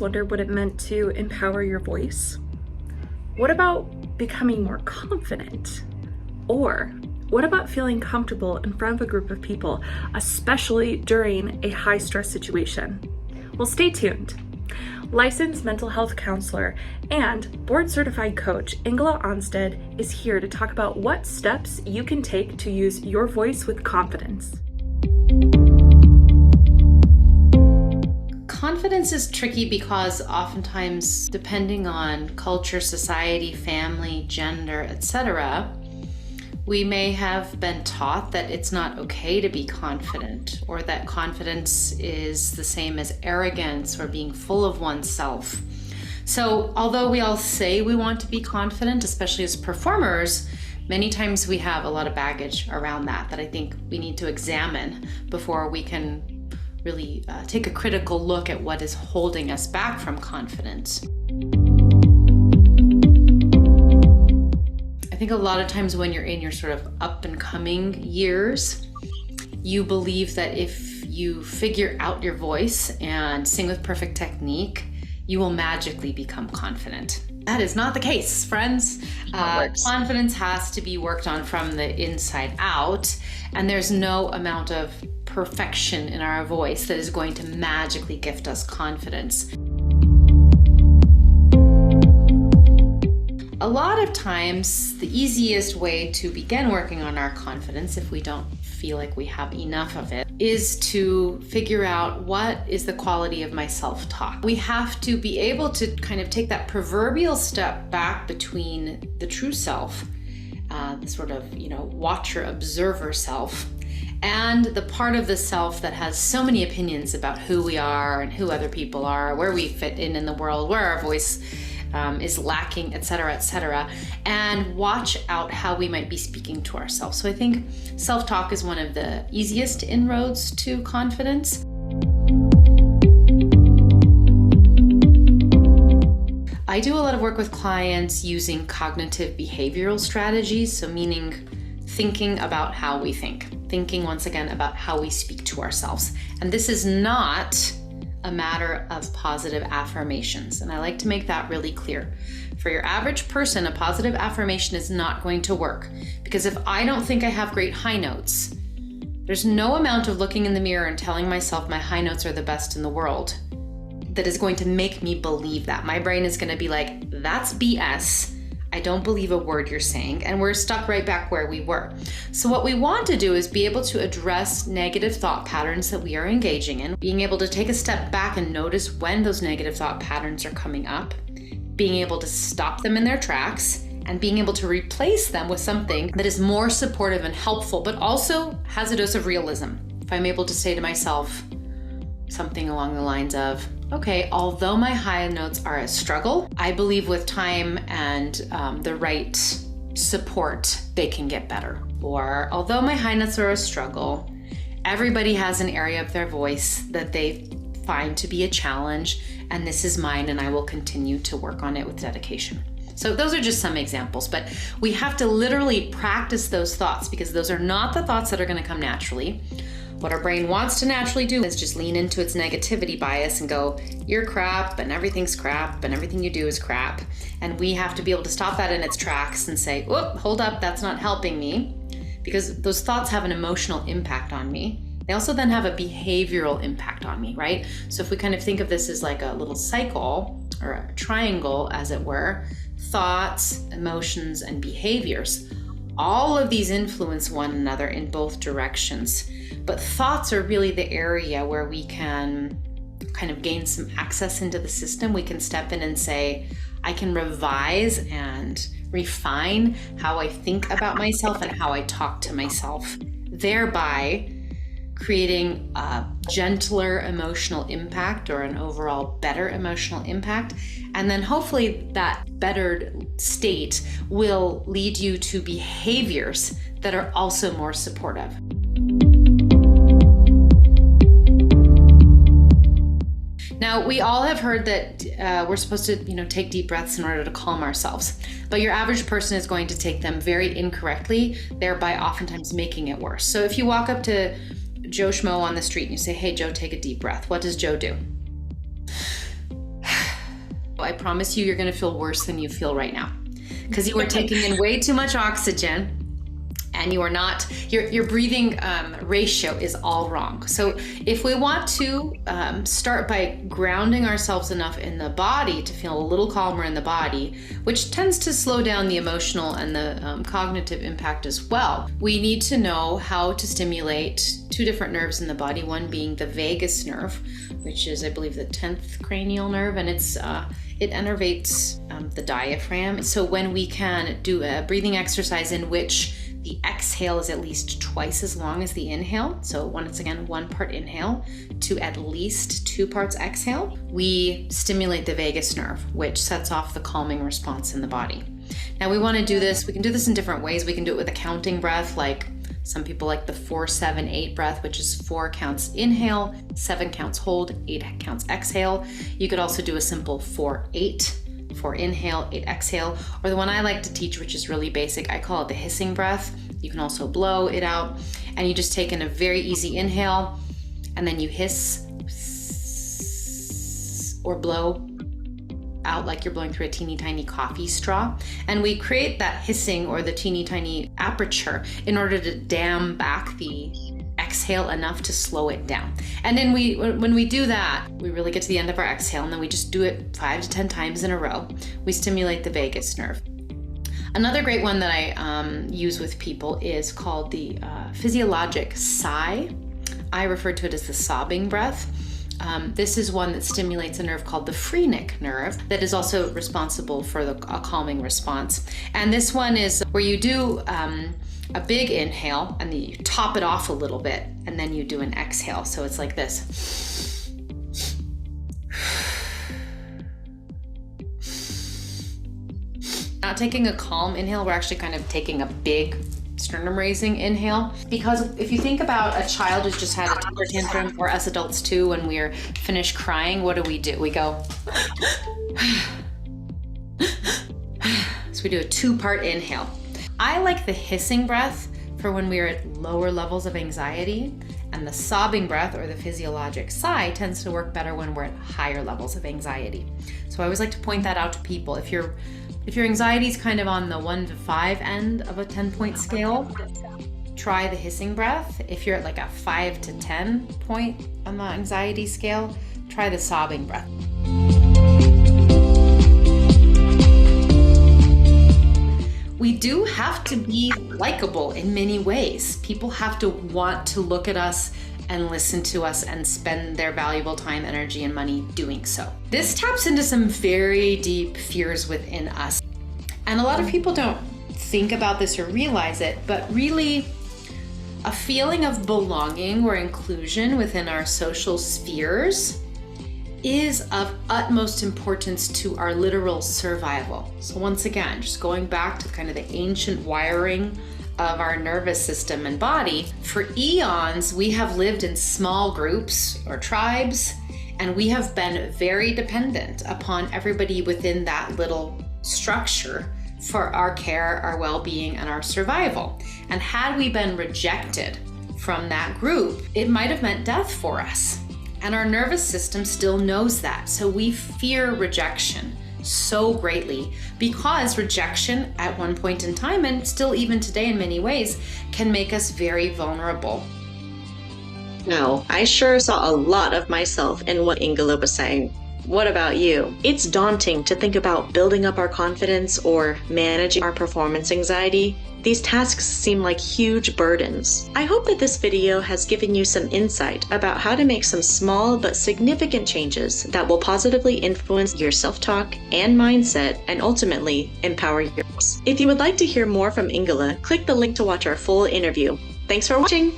wondered what it meant to empower your voice? What about becoming more confident? Or what about feeling comfortable in front of a group of people, especially during a high-stress situation? Well, stay tuned. Licensed mental health counselor and board-certified coach Ingela Onstad is here to talk about what steps you can take to use your voice with confidence. Confidence is tricky because oftentimes, depending on culture, society, family, gender, etc., we may have been taught that it's not okay to be confident, or that confidence is the same as arrogance or being full of oneself. So although we all say we want to be confident, especially as performers, many times we have a lot of baggage around that I think we need to examine before we can really take a critical look at what is holding us back from confidence. I think a lot of times when you're in your sort of up and coming years, you believe that if you figure out your voice and sing with perfect technique, you will magically become confident. That is not the case, friends. Confidence has to be worked on from the inside out, and there's no amount of perfection in our voice that is going to magically gift us confidence. A lot of times, the easiest way to begin working on our confidence, if we don't feel like we have enough of it, is to figure out what is the quality of my self-talk. We have to be able to kind of take that proverbial step back between the true self, the sort of, watcher, observer self, and the part of the self that has so many opinions about who we are and who other people are, where we fit in the world, where our voice is lacking, etc., and watch out how we might be speaking to ourselves. So I think self-talk is one of the easiest inroads to confidence. I do a lot of work with clients using cognitive behavioral strategies, so meaning thinking about how we think. Thinking, once again, about how we speak to ourselves. And this is not a matter of positive affirmations. And I like to make that really clear. For your average person, a positive affirmation is not going to work. Because if I don't think I have great high notes, there's no amount of looking in the mirror and telling myself my high notes are the best in the world that is going to make me believe that. My brain is going to be like, that's BS. I don't believe a word you're saying, and we're stuck right back where we were. So what we want to do is be able to address negative thought patterns that we are engaging in, being able to take a step back and notice when those negative thought patterns are coming up, being able to stop them in their tracks, and being able to replace them with something that is more supportive and helpful, but also has a dose of realism. If I'm able to say to myself something along the lines of, okay, although my high notes are a struggle, I believe with time and the right support, they can get better. Or although my high notes are a struggle, everybody has an area of their voice that they find to be a challenge, and this is mine, and I will continue to work on it with dedication. So those are just some examples, but we have to literally practice those thoughts because those are not the thoughts that are going to come naturally. What our brain wants to naturally do is just lean into its negativity bias and go, you're crap and everything's crap and everything you do is crap. And we have to be able to stop that in its tracks and say, whoop, hold up, that's not helping me. Because those thoughts have an emotional impact on me. They also then have a behavioral impact on me, right? So if we kind of think of this as like a little cycle or a triangle, as it were, thoughts, emotions, and behaviors, all of these influence one another in both directions. But thoughts are really the area where we can kind of gain some access into the system. We can step in and say, I can revise and refine how I think about myself and how I talk to myself, thereby creating a gentler emotional impact or an overall better emotional impact. And then hopefully that bettered state will lead you to behaviors that are also more supportive. Now, we all have heard that we're supposed to, take deep breaths in order to calm ourselves, but your average person is going to take them very incorrectly, thereby oftentimes making it worse. So if you walk up to Joe Schmo on the street and you say, hey, Joe, take a deep breath, what does Joe do? I promise you, you're gonna feel worse than you feel right now because you are taking in way too much oxygen. And you are not, your breathing ratio is all wrong. So if we want to start by grounding ourselves enough in the body to feel a little calmer in the body, which tends to slow down the emotional and the cognitive impact as well, we need to know how to stimulate two different nerves in the body, one being the vagus nerve, which is, I believe, the 10th cranial nerve, and it innervates the diaphragm. So when we can do a breathing exercise in which the exhale is at least twice as long as the inhale, so once again, 1 part inhale to at least 2 parts exhale, we stimulate the vagus nerve, which sets off the calming response in the body. Now we want to do this, we can do this in different ways. We can do it with a counting breath, like some people like the 4-7-8 breath, which is 4 counts inhale, 7 counts hold, 8 counts exhale. You could also do a simple 4-8. 4 inhale, 8 exhale, or the one I like to teach, which is really basic. I call it the hissing breath. You can also blow it out, and you just take in a very easy inhale, and then you hiss or blow out like you're blowing through a teeny tiny coffee straw. And we create that hissing or the teeny tiny aperture in order to dam back the exhale enough to slow it down. And then when we do that, we really get to the end of our exhale, and then we just do it 5 to 10 times in a row. We stimulate the vagus nerve. Another great one that I use with people is called the physiologic sigh. I refer to it as the sobbing breath. This is one that stimulates a nerve called the phrenic nerve that is also responsible for a calming response. And this one is where you do a big inhale and then you top it off a little bit, and then you do an exhale. So it's like this. Not taking a calm inhale, we're actually kind of taking a big sternum raising inhale. Because if you think about a child who's just had a temper tantrum, or us adults too, when we're finished crying, what do? We go. So we do a 2-part inhale. I like the hissing breath for when we're at lower levels of anxiety, and the sobbing breath or the physiologic sigh tends to work better when we're at higher levels of anxiety. So I always like to point that out to people. If your anxiety is kind of on the 1 to 5 end of a 10-point scale, try the hissing breath. If you're at like a 5 to 10 point on the anxiety scale, try the sobbing breath. We do have to be likable in many ways. People have to want to look at us and listen to us and spend their valuable time, energy, and money doing so. This taps into some very deep fears within us. And a lot of people don't think about this or realize it, but really a feeling of belonging or inclusion within our social spheres is of utmost importance to our literal survival. So once again, just going back to kind of the ancient wiring of our nervous system and body, for eons, we have lived in small groups or tribes, and we have been very dependent upon everybody within that little structure for our care, our well-being, and our survival. And had we been rejected from that group, it might have meant death for us. And our nervous system still knows that. So we fear rejection so greatly because rejection at one point in time, and still even today in many ways, can make us very vulnerable. No, I sure saw a lot of myself in what Ingela was saying. What about you? It's daunting to think about building up our confidence or managing our performance anxiety. These tasks seem like huge burdens. I hope that this video has given you some insight about how to make some small but significant changes that will positively influence your self-talk and mindset and ultimately empower yours. If you would like to hear more from Ingela, click the link to watch our full interview. Thanks for watching!